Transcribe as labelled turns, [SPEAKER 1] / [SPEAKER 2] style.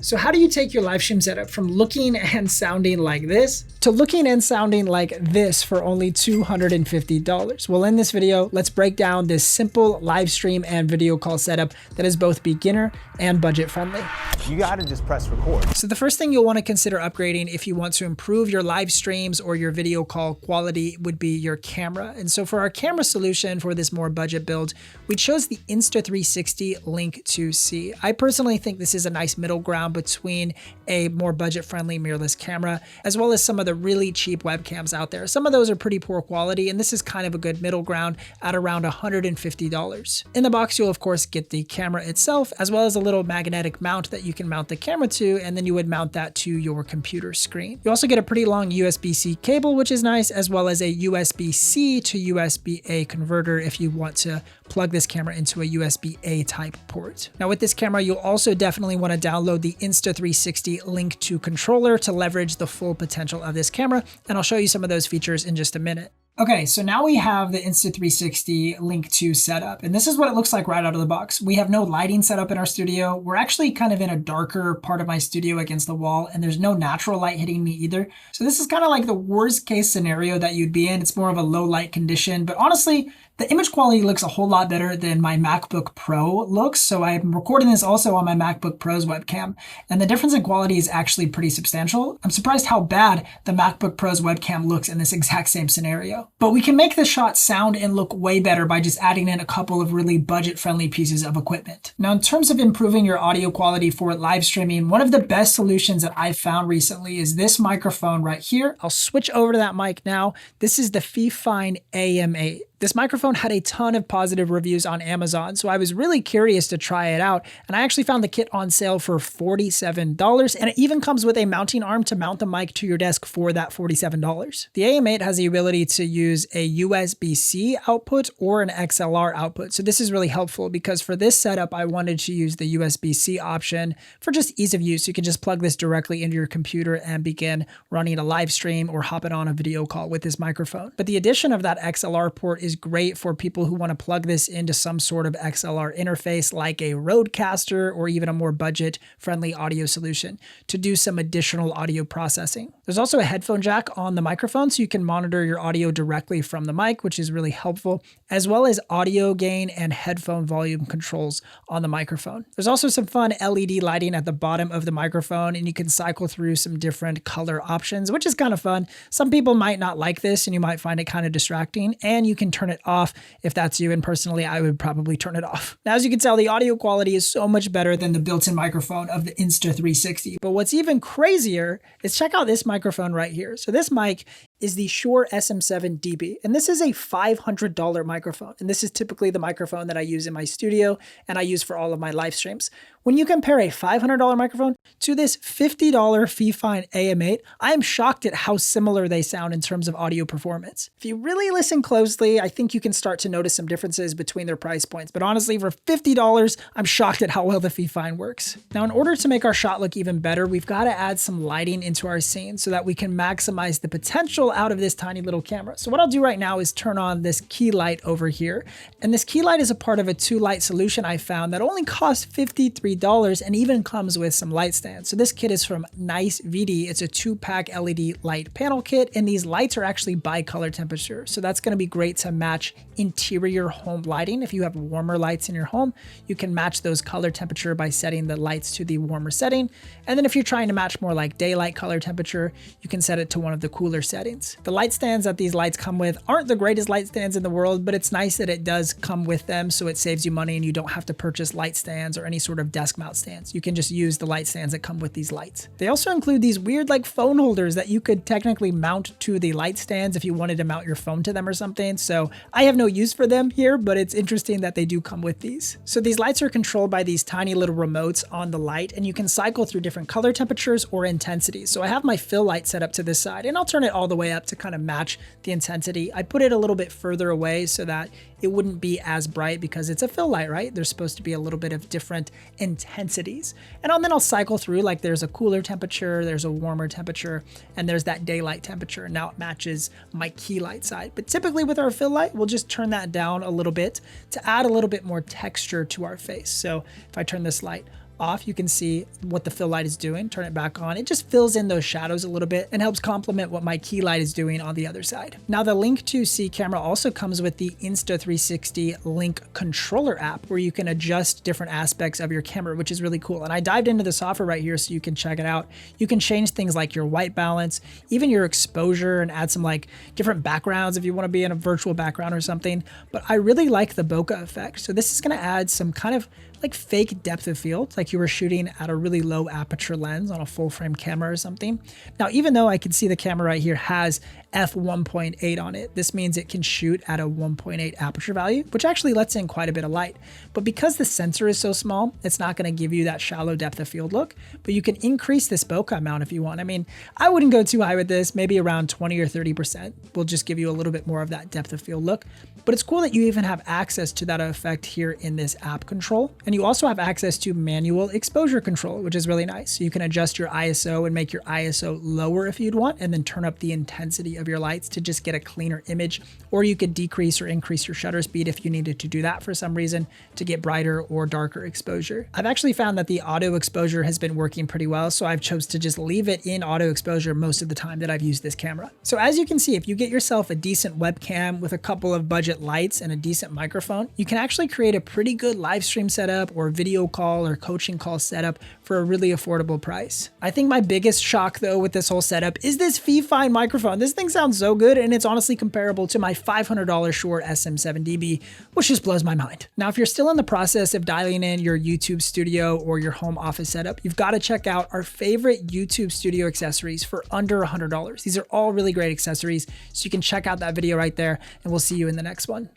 [SPEAKER 1] So how do you take your Livestream setup from looking and sounding like this to looking and sounding like this for only $250? Well, in this video, let's break down this simple live stream and video call setup that is both beginner and budget friendly.
[SPEAKER 2] You gotta just press record.
[SPEAKER 1] So the first thing you'll want to consider upgrading if you want to improve your live streams or your video call quality would be your camera. And so for our camera solution for this more budget build, we chose the Insta360 Link 2C. I personally think this is a nice middle ground between a more budget-friendly mirrorless camera, as well as some of the really cheap webcams out there. Some of those are pretty poor quality, and this is kind of a good middle ground at around $150. In the box, you'll of course get the camera itself, as well as a little magnetic mount that you can mount the camera to, and then you would mount that to your computer screen. You also get a pretty long USB-C cable, which is nice, as well as a USB-C to USB-A converter if you want to plug this camera into a USB-A type port. Now with this camera, you'll also definitely want to download the Insta360 Link 2 controller to leverage the full potential of this camera, and I'll show you some of those features in just a minute. Okay, so now we have the Insta360 Link 2 setup, and this is what it looks like right out of the box. We have no lighting set up in our studio. We're actually kind of in a darker part of my studio against the wall, and there's no natural light hitting me either. So this is kind of like the worst case scenario that you'd be in. It's more of a low light condition, but honestly, the image quality looks a whole lot better than my MacBook Pro looks. So I'm recording this also on my MacBook Pro's webcam, and the difference in quality is actually pretty substantial. I'm surprised how bad the MacBook Pro's webcam looks in this exact same scenario. But we can make the shot sound and look way better by just adding in a couple of really budget-friendly pieces of equipment. Now, in terms of improving your audio quality for live streaming, one of the best solutions that I've found recently is this microphone right here. I'll switch over to that mic now. This is the Fifine AM8. This microphone had a ton of positive reviews on Amazon, so I was really curious to try it out, and I actually found the kit on sale for $47, and it even comes with a mounting arm to mount the mic to your desk for that $47. The AM8 has the ability to use a USB-C output or an XLR output, so this is really helpful because for this setup, I wanted to use the USB-C option for just ease of use. You can just plug this directly into your computer and begin running a live stream or hopping on a video call with this microphone. But the addition of that XLR port is great for people who want to plug this into some sort of XLR interface like a Rodecaster or even a more budget-friendly audio solution to do some additional audio processing. There's also a headphone jack on the microphone so you can monitor your audio directly from the mic, which is really helpful, as well as audio gain and headphone volume controls on the microphone. There's also some fun LED lighting at the bottom of the microphone, and you can cycle through some different color options, which is kind of fun. Some people might not like this and you might find it kind of distracting, and you can turn it off if that's you, and personally I would probably turn it off. Now, as you can tell, the audio quality is so much better than the built-in microphone of the Insta360. But what's even crazier is check out this microphone right here. So this mic is the Shure SM7DB, and this is a $500 microphone, and this is typically the microphone that I use in my studio and I use for all of my live streams. When you compare a $500 microphone to this $50 Fifine AM8, I am shocked at how similar they sound in terms of audio performance. If you really listen closely, I think you can start to notice some differences between their price points, but honestly, for $50, I'm shocked at how well the Fifine works. Now, in order to make our shot look even better, we've got to add some lighting into our scene so that we can maximize the potential out of this tiny little camera. So what I'll do right now is turn on this key light over here. And this key light is a part of a 2-light solution I found that only costs $53 and even comes with some light stands. So this kit is from Nice VD. It's a 2-pack LED light panel kit, and these lights are actually bi-color temperature. So that's going to be great to match interior home lighting. If you have warmer lights in your home, you can match those color temperature by setting the lights to the warmer setting. And then if you're trying to match more like daylight color temperature, you can set it to one of the cooler settings. The light stands that these lights come with aren't the greatest light stands in the world, but it's nice that it does come with them, so it saves you money and you don't have to purchase light stands or any sort of desk mount stands. You can just use the light stands that come with these lights. They also include these weird like phone holders that you could technically mount to the light stands if you wanted to mount your phone to them or something. So I have no use for them here, but it's interesting that they do come with these. So these lights are controlled by these tiny little remotes on the light, and you can cycle through different color temperatures or intensities. So I have my fill light set up to this side, and I'll turn it all the way up to kind of match the intensity. I put it a little bit further away so that it wouldn't be as bright because it's a fill light, right? There's supposed to be a little bit of different intensities. And then I'll cycle through, like there's a cooler temperature, there's a warmer temperature, and there's that daylight temperature. Now it matches my key light side. But typically with our fill light, we'll just turn that down a little bit to add a little bit more texture to our face. So if I turn this light off, you can see what the fill light is doing. Turn it back on. It just fills in those shadows a little bit and helps complement what my key light is doing on the other side. Now the Link 2C camera also comes with the Insta360 Link controller app where you can adjust different aspects of your camera, which is really cool. And I dived into the software right here so you can check it out. You can change things like your white balance, even your exposure, and add some like different backgrounds if you want to be in a virtual background or something. But I really like the bokeh effect. So this is going to add some kind of like fake depth of field, like you were shooting at a really low aperture lens on a full frame camera or something. Now, even though I can see the camera right here has f1.8 on it, this means it can shoot at a 1.8 aperture value, which actually lets in quite a bit of light. But because the sensor is so small, it's not going to give you that shallow depth of field look, but you can increase this bokeh amount if you want. I mean, I wouldn't go too high with this, maybe around 20 or 30% will just give you a little bit more of that depth of field look. But it's cool that you even have access to that effect here in this app control. And you also have access to manual exposure control, which is really nice. So you can adjust your ISO and make your ISO lower if you'd want, and then turn up the intensity of your lights to just get a cleaner image. Or you could decrease or increase your shutter speed if you needed to do that for some reason to get brighter or darker exposure. I've actually found that the auto exposure has been working pretty well, so I've chose to just leave it in auto exposure most of the time that I've used this camera. So as you can see, if you get yourself a decent webcam with a couple of budget lights and a decent microphone, you can actually create a pretty good live stream setup or video call or coaching call setup for a really affordable price. I think my biggest shock though with this whole setup is this Fifine microphone. This thing sounds so good, and it's honestly comparable to my $500 Shure SM7DB, which just blows my mind. Now, if you're still in the process of dialing in your YouTube studio or your home office setup, you've got to check out our favorite YouTube studio accessories for under $100. These are all really great accessories, so you can check out that video right there, and we'll see you in the next one.